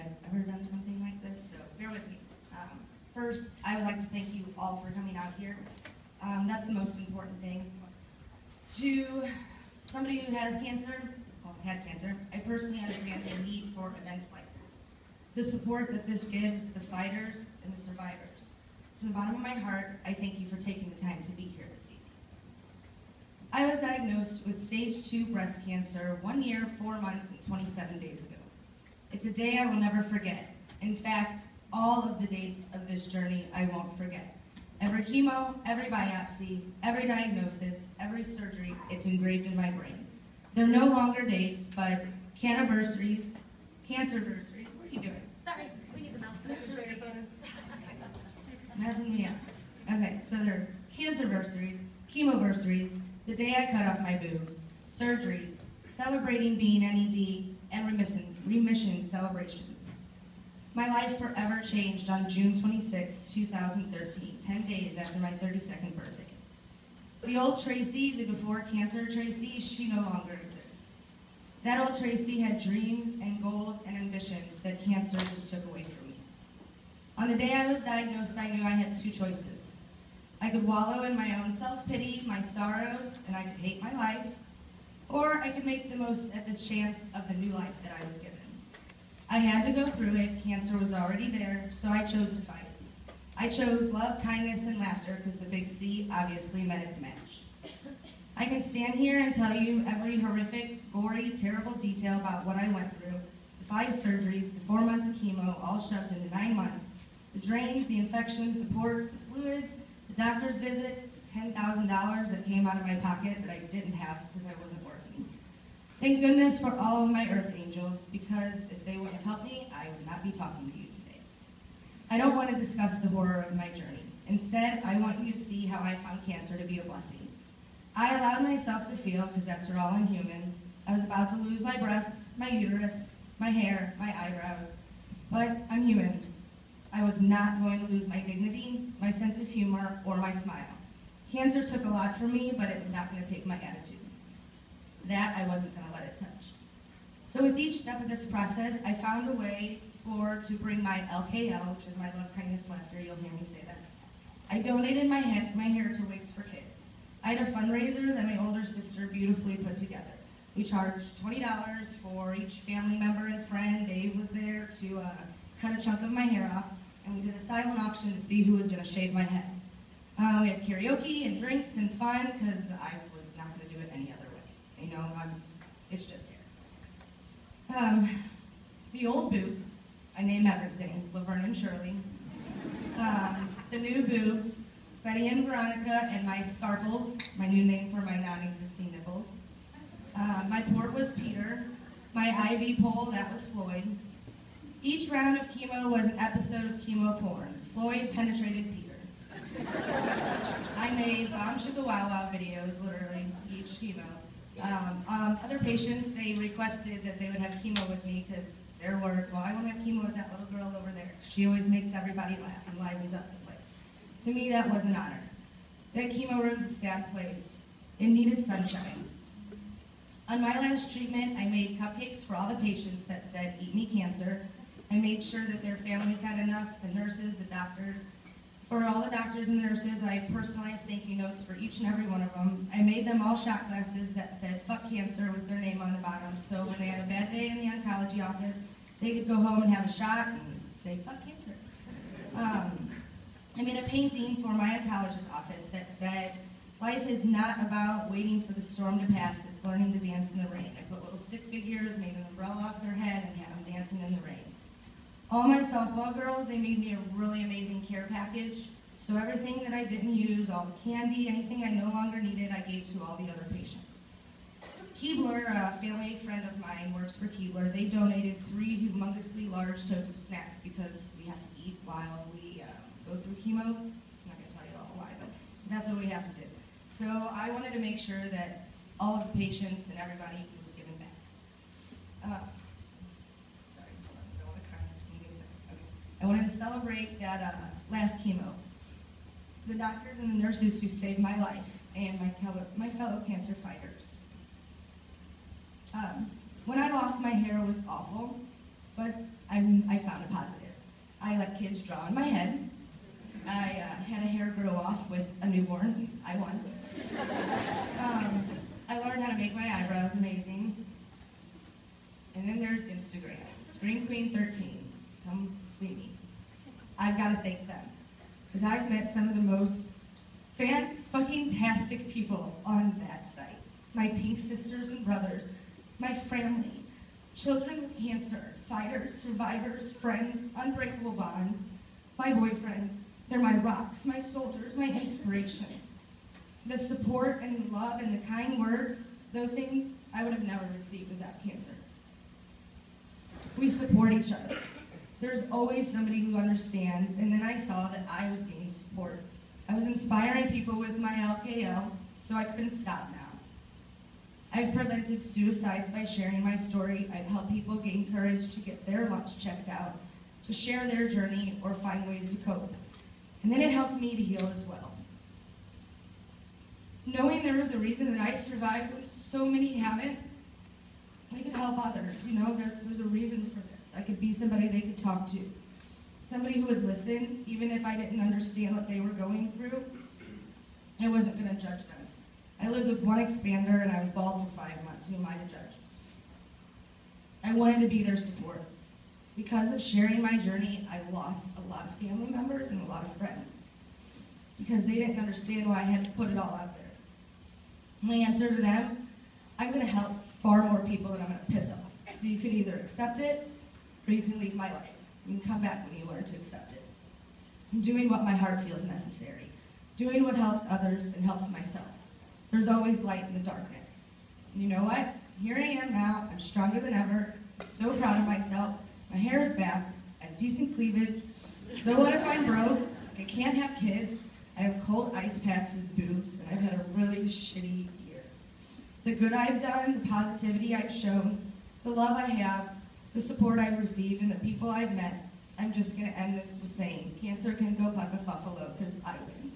I've ever done something like this, so bear with me. First, I would like to thank you all for coming out here. That's the most important thing. To somebody who has cancer, well, had cancer, I personally understand the need for events like this. The support that this gives the fighters and the survivors. From the bottom of my heart, I thank you for taking the time to be here this evening. I was diagnosed with stage 2 breast cancer 1 year, 4 months, and 27 days ago. It's a day I will never forget. In fact, all of the dates of this journey I won't forget. Every chemo, every biopsy, every diagnosis, every surgery, it's engraved in my brain. They're no longer dates, but cancerversaries. What are you doing? Sorry, we need the mouse to show your photos. Messing me up. Okay, so they're cancerversaries, chemoversaries, the day I cut off my boobs, surgeries, celebrating being NED, and remission celebrations. My life forever changed on June 26, 2013, 10 days after my 32nd birthday. The old Tracie, the before cancer Tracie, she no longer exists. That old Tracie had dreams and goals and ambitions that cancer just took away from me. On the day I was diagnosed, I knew I had 2 choices. I could wallow in my own self-pity, my sorrows, and I could hate my life, or I could make the most at the chance of the new life that I was given. I had to go through it. Cancer was already there, so I chose to fight it. I chose love, kindness, and laughter because the big C obviously met its match. I can stand here and tell you every horrific, gory, terrible detail about what I went through. The 5 surgeries, the 4 months of chemo, all shoved into 9 months. The drains, the infections, the ports, the fluids, the doctor's visits, the $10,000 that came out of my pocket that I didn't have because I wasn't working. Thank goodness for all of my earth angels, because if they wouldn't have helped me, I would not be talking to you today. I don't want to discuss the horror of my journey. Instead, I want you to see how I found cancer to be a blessing. I allowed myself to feel, because after all, I'm human. I was about to lose my breasts, my uterus, my hair, my eyebrows, but I'm human. I was not going to lose my dignity, my sense of humor, or my smile. Cancer took a lot from me, but it was not going to take my attitude. That I wasn't going to let it touch. So with each step of this process, I found a way to bring my LKL, which is my love, kindness, laughter, you'll hear me say that. I donated my hair to Wigs for Kids. I had a fundraiser that my older sister beautifully put together. We charged $20 for each family member and friend. Dave was there to cut a chunk of my hair off, and we did a silent auction to see who was going to shave my head. We had karaoke and drinks and fun, because I was not going to do it any other way. You know, it's just hair. The old boobs, I name everything, Laverne and Shirley. The new boobs, Betty and Veronica, and my scarples, my new name for my non-existing nipples. My port was Peter. My IV pole, that was Floyd. Each round of chemo was an episode of chemo porn. Floyd penetrated Peter. I made Bomb Chicka Wow Wow videos, literally, each chemo. Other patients, they requested that they would have chemo with me because their words, well, I want to have chemo with that little girl over there. She always makes everybody laugh and livens up the place. To me, that was an honor. That chemo room's a sad place. It needed sunshine. On my last treatment, I made cupcakes for all the patients that said, "Eat me cancer." I made sure that their families had enough, the nurses, the doctors. For all the doctors and nurses, I personalized thank you notes for each and every one of them. I made them all shot glasses that said "fuck cancer" with their name on the bottom, so when they had a bad day in the oncology office, they could go home and have a shot and say "fuck cancer." I made a painting for my oncologist office that said, "Life is not about waiting for the storm to pass, it's learning to dance in the rain." I put little stick figures, made an umbrella off their head, and had them dancing in the rain. All my softball girls, they made me a really amazing care package. So everything that I didn't use, all the candy, anything I no longer needed, I gave to all the other patients. Keebler, a family friend of mine, works for Keebler. They donated 3 humongously large totes of snacks because we have to eat while we go through chemo. I'm not going to tell you all why, but that's what we have to do. So I wanted to make sure that all of the patients and everybody was given back. I wanted to celebrate that last chemo. The doctors and the nurses who saved my life, and my fellow cancer fighters. When I lost my hair, it was awful, but I found a positive. I let kids draw in my head. I had a hair grow off with a newborn. I won. I learned how to make my eyebrows amazing. And then there's Instagram. Scream Queen 13. Come see me. I've got to thank them. Because I've met some of the most fan-fucking-tastic people on that site. My pink sisters and brothers, my family, children with cancer, fighters, survivors, friends, unbreakable bonds, my boyfriend. They're my rocks, my soldiers, my inspirations. The support and the love and the kind words, those things I would have never received without cancer. We support each other. There's always somebody who understands, and then I saw that I was gaining support. I was inspiring people with my LKL, so I couldn't stop now. I've prevented suicides by sharing my story. I've helped people gain courage to get their lunch checked out, to share their journey, or find ways to cope. And then it helped me to heal as well. Knowing there was a reason that I survived when so many haven't, I could help others. You know, there's a reason for this. I could be somebody they could talk to. Somebody who would listen, even if I didn't understand what they were going through. I wasn't going to judge them. I lived with one expander and I was bald for 5 months. Who am I to judge? I wanted to be their support. Because of sharing my journey, I lost a lot of family members and a lot of friends. Because they didn't understand why I had to put it all out there. My answer to them, I'm going to help far more people than I'm going to piss off. So you can either accept it, or you can leave my life. You can come back when you learn to accept it. I'm doing what my heart feels necessary. Doing what helps others and helps myself. There's always light in the darkness. And you know what? Here I am now. I'm stronger than ever. I'm so proud of myself. My hair is back. I have decent cleavage. So what if I'm broke? I can't have kids. I have cold ice packs as boobs, and I've had a really shitty year. The good I've done, the positivity I've shown, the love I have, the support I've received, and the people I've met, I'm just going to end this with saying, cancer can go fuck a fuffalo, because I win.